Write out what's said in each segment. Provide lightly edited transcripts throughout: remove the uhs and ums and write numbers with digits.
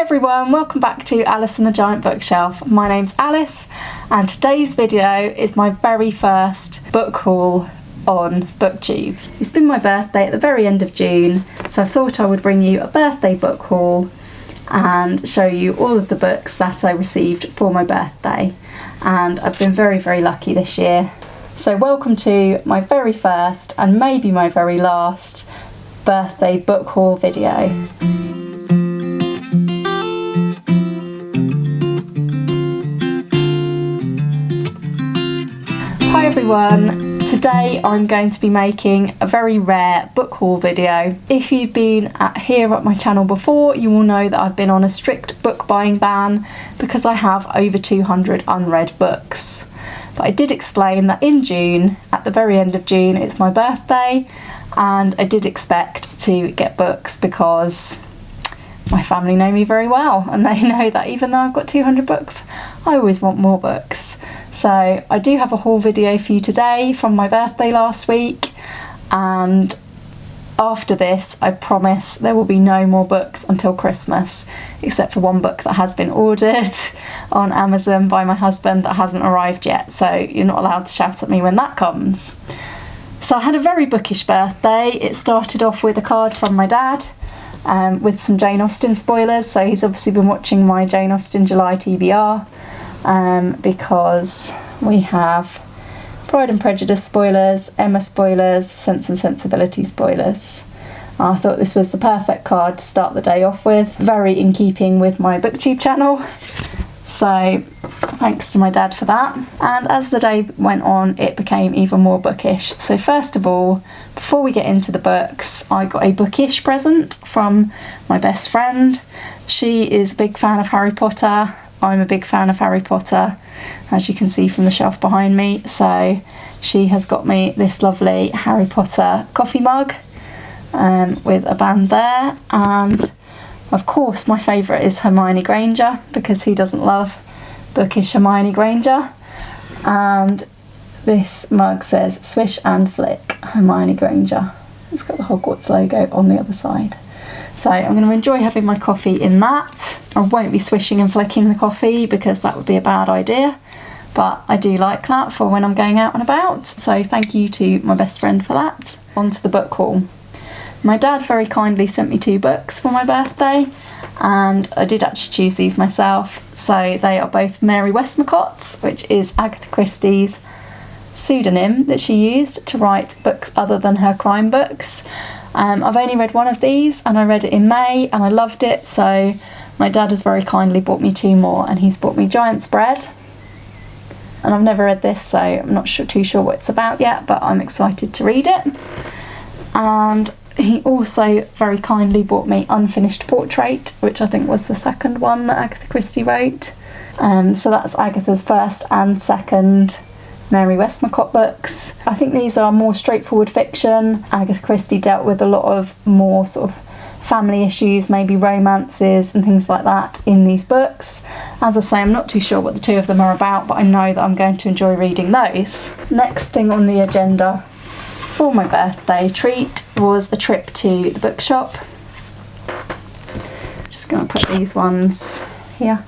Hi everyone, welcome back to Alice and the Giant Bookshelf. My name's Alice and today's video is my very first book haul on BookTube. It's been my birthday at the very end of June, so I thought I would bring you a birthday book haul and show you all of the books that I received for my birthday, and I've been very lucky this year. So welcome to my very first and maybe my very last birthday book haul video. Hi everyone, today I'm going to be making a very rare book haul video. If you've been here at my channel before, you will know that I've been on a strict book buying ban because I have over 200 unread books. But I did explain that in June, at the very end of June, it's my birthday, and I did expect to get books because my family know me very well and they know that even though I've got 200 books, I always want more books. So I do have a haul video for you today from my birthday last week, and after this I promise there will be no more books until Christmas, except for one book that has been ordered on Amazon by my husband that hasn't arrived yet, so you're not allowed to shout at me when that comes. So I had a very bookish birthday. It started off with a card from my dad with some Jane Austen spoilers, so he's obviously been watching my Jane Austen July TBR because we have Pride and Prejudice spoilers, Emma spoilers, Sense and Sensibility spoilers. I thought this was the perfect card to start the day off with, very in keeping with my BookTube channel, so thanks to my dad for that. And as the day went on, it became even more bookish. So first of all, before we get into the books, I got a bookish present from my best friend. She is a big fan of Harry Potter. I'm a big fan of Harry Potter, as you can see from the shelf behind me. So she has got me this lovely Harry Potter coffee mug with a band there, and of course my favourite is Hermione Granger, because who doesn't love bookish Hermione Granger? And this mug says "Swish and Flick Hermione Granger." It's got the Hogwarts logo on the other side. So I'm going to enjoy having my coffee in that. I won't be swishing and flicking the coffee because that would be a bad idea, but I do like that for when I'm going out and about, so thank you to my best friend for that. On to the book haul. My dad very kindly sent me 2 books for my birthday, and I did actually choose these myself. So they are both Mary Westmacott's, which is Agatha Christie's pseudonym that she used to write books other than her crime books. I've only read one of these and I read it in May and I loved it, so my dad has very kindly bought me 2 more, and he's bought me Giant's Bread, and I've never read this, so I'm not too sure what it's about yet, but I'm excited to read it. And he also very kindly bought me Unfinished Portrait, which I think was the second one that Agatha Christie wrote. So that's Agatha's first and second Mary Westmacott books. I think these are more straightforward fiction. Agatha Christie dealt with a lot of more sort of family issues, maybe romances and things like that in these books. As I say, I'm not too sure what the 2 of them are about, but I know that I'm going to enjoy reading those. Next thing on the agenda for my birthday treat was a trip to the bookshop. Just going to put these ones here.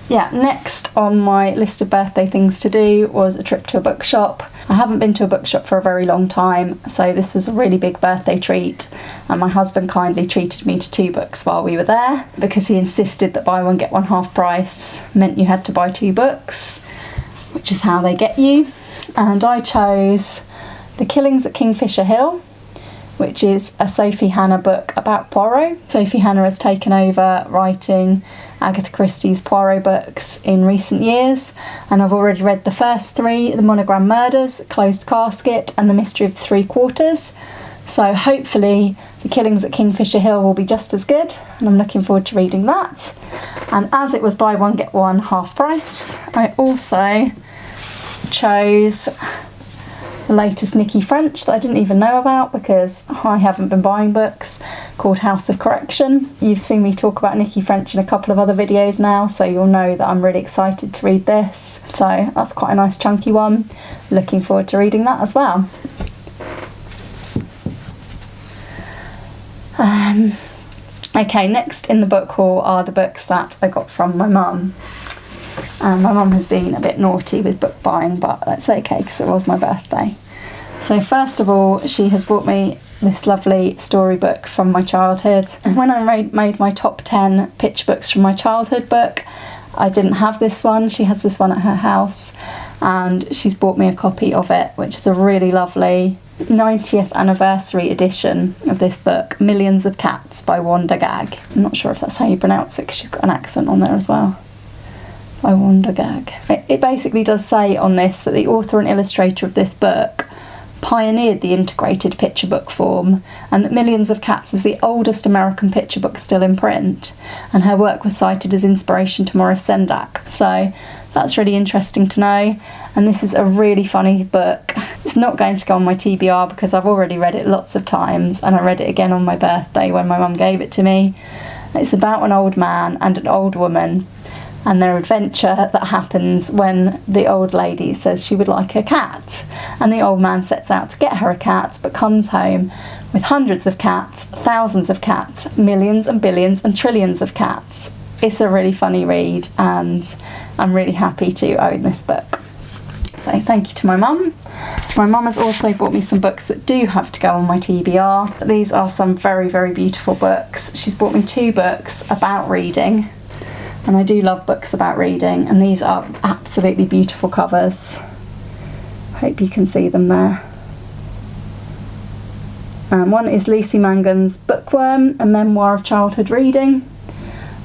Yeah, next on my list of birthday things to do was a trip to a bookshop. I haven't been to a bookshop for a very long time, so this was a really big birthday treat, and my husband kindly treated me to 2 books while we were there, because he insisted that buy one get one half price meant you had to buy 2 books, which is how they get you. And I chose The Killings at Kingfisher Hill, which is a Sophie Hannah book about Poirot. Sophie Hannah has taken over writing Agatha Christie's Poirot books in recent years, and I've already read the first 3, The Monogram Murders, Closed Casket and The Mystery of the 3 Quarters. So hopefully The Killings at Kingfisher Hill will be just as good, and I'm looking forward to reading that. And as it was buy one get one half price, I also chose the latest Nikki French that I didn't even know about because I haven't been buying books, called House of Correction. You've seen me talk about Nikki French in a couple of other videos now, so you'll know that I'm really excited to read this. So that's quite a nice chunky one. Looking forward to reading that as well. Okay, next in the book haul are the books that I got from my mum. And my mum has been a bit naughty with book buying, but that's okay because it was my birthday. So first of all, she has bought me this lovely storybook from my childhood. And when I made my top 10 picture books from my childhood book, I didn't have this one. She has this one at her house, and she's bought me a copy of it, which is a really lovely 90th anniversary edition of this book, Millions of Cats by Wanda Gag. I'm not sure if that's how you pronounce it because she's got an accent on there as well. By Wanda Gag. It basically does say on this that the author and illustrator of this book pioneered the integrated picture book form, and that Millions of Cats is the oldest American picture book still in print, and her work was cited as inspiration to Maurice Sendak. So that's really interesting to know, and this is a really funny book. It's not going to go on my TBR because I've already read it lots of times, and I read it again on my birthday when my mum gave it to me. It's about an old man and an old woman and their adventure that happens when the old lady says she would like a cat, and the old man sets out to get her a cat but comes home with hundreds of cats, thousands of cats, millions and billions and trillions of cats. It's a really funny read, and I'm really happy to own this book. So thank you to my mum. My mum has also bought me some books that do have to go on my TBR. These are some very, very beautiful books. She's bought me 2 books about reading, and I do love books about reading, and these are absolutely beautiful covers. Hope you can see them there. One is Lucy Mangan's Bookworm, a memoir of childhood reading,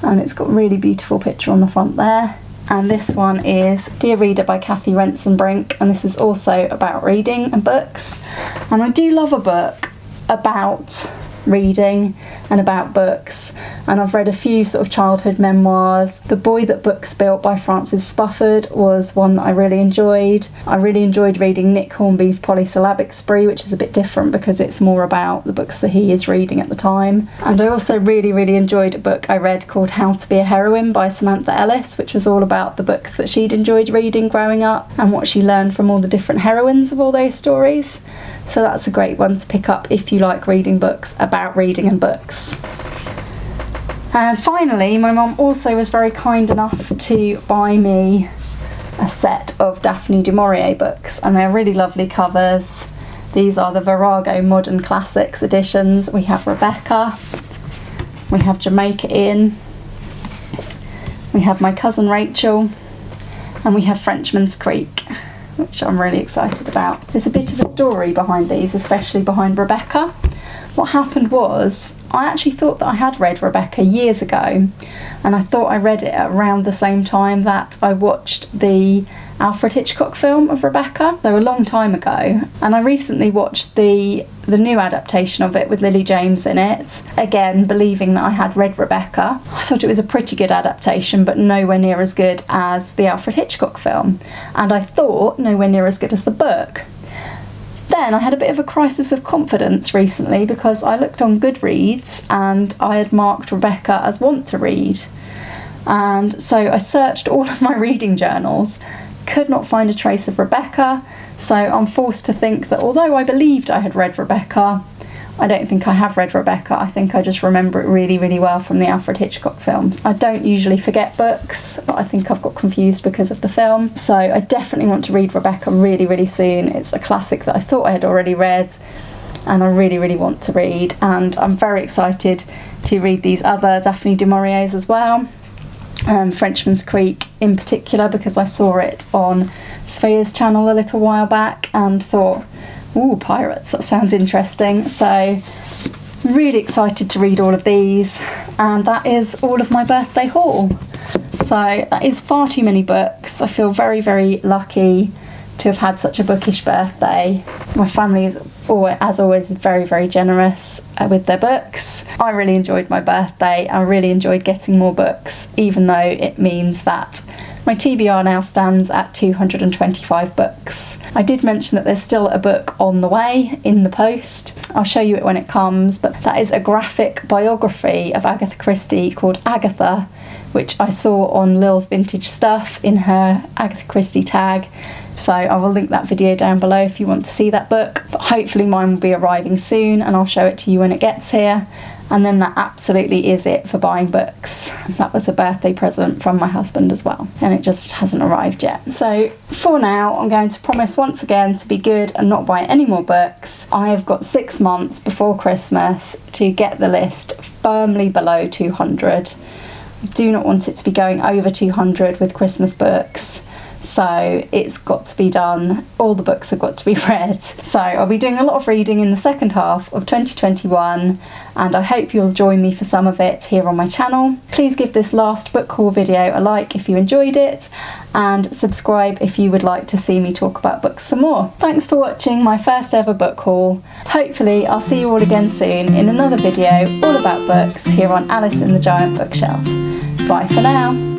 and it's got a really beautiful picture on the front there. And this one is Dear Reader by Kathy Renson-Brink, and this is also about reading and books. And I do love a book about reading and about books, and I've read a few sort of childhood memoirs. The Boy That Books Built by Francis Spufford was one that I really enjoyed. I really enjoyed reading Nick Hornby's Polysyllabic Spree, which is a bit different because it's more about the books that he is reading at the time. And I also really enjoyed a book I read called How to Be a Heroine by Samantha Ellis, which was all about the books that she'd enjoyed reading growing up and what she learned from all the different heroines of all those stories. So that's a great one to pick up if you like reading books about reading and books. And finally, my mum also was very kind enough to buy me a set of Daphne du Maurier books, and they're really lovely covers. These are the Virago Modern Classics editions. We have Rebecca, we have Jamaica Inn, we have My Cousin Rachel, and we have Frenchman's Creek, which I'm really excited about. There's a bit of a story behind these, especially behind Rebecca. What happened was, I actually thought that I had read Rebecca years ago, and I thought I read it around the same time that I watched the Alfred Hitchcock film of Rebecca, so a long time ago. And I recently watched the new adaptation of it with Lily James in it, again believing that I had read Rebecca. I thought it was a pretty good adaptation, but nowhere near as good as the Alfred Hitchcock film, and I thought nowhere near as good as the book. Then I had a bit of a crisis of confidence recently because I looked on Goodreads and I had marked Rebecca as want to read. And so I searched all of my reading journals, could not find a trace of Rebecca, so I'm forced to think that although I believed I had read Rebecca, I don't think I have read Rebecca. I think I just remember it really well from the Alfred Hitchcock films. I don't usually forget books, but I think I've got confused because of the film. So I definitely want to read Rebecca really soon. It's a classic that I thought I had already read, and I really want to read. And I'm very excited to read these other Daphne du Mauriers as well. Frenchman's Creek in particular, because I saw it on Sphere's channel a little while back and thought, ooh, pirates, that sounds interesting. So really excited to read all of these, and that is all of my birthday haul. So that is far too many books. I feel very lucky to have had such a bookish birthday. My family is as always very generous with their books. I really enjoyed my birthday. I really enjoyed getting more books, even though it means that my TBR now stands at 225 books. I did mention that there's still a book on the way in the post. I'll show you it when it comes, but that is a graphic biography of Agatha Christie called Agatha, which I saw on Lil's Vintage Stuff in her Agatha Christie tag. So I will link that video down below if you want to see that book. But hopefully mine will be arriving soon and I'll show it to you when it gets here. And then that absolutely is it for buying books. That was a birthday present from my husband as well, and it just hasn't arrived yet. So for now, I'm going to promise once again to be good and not buy any more books. I have got 6 months before Christmas to get the list firmly below 200. I do not want it to be going over 200 with Christmas books. So it's got to be done. All the books have got to be read. So I'll be doing a lot of reading in the second half of 2021, and I hope you'll join me for some of it here on my channel. Please give this last book haul video a like if you enjoyed it, and subscribe if you would like to see me talk about books some more. Thanks for watching my first ever book haul. Hopefully I'll see you all again soon in another video all about books here on Alice in the Giant Bookshelf. Bye for now.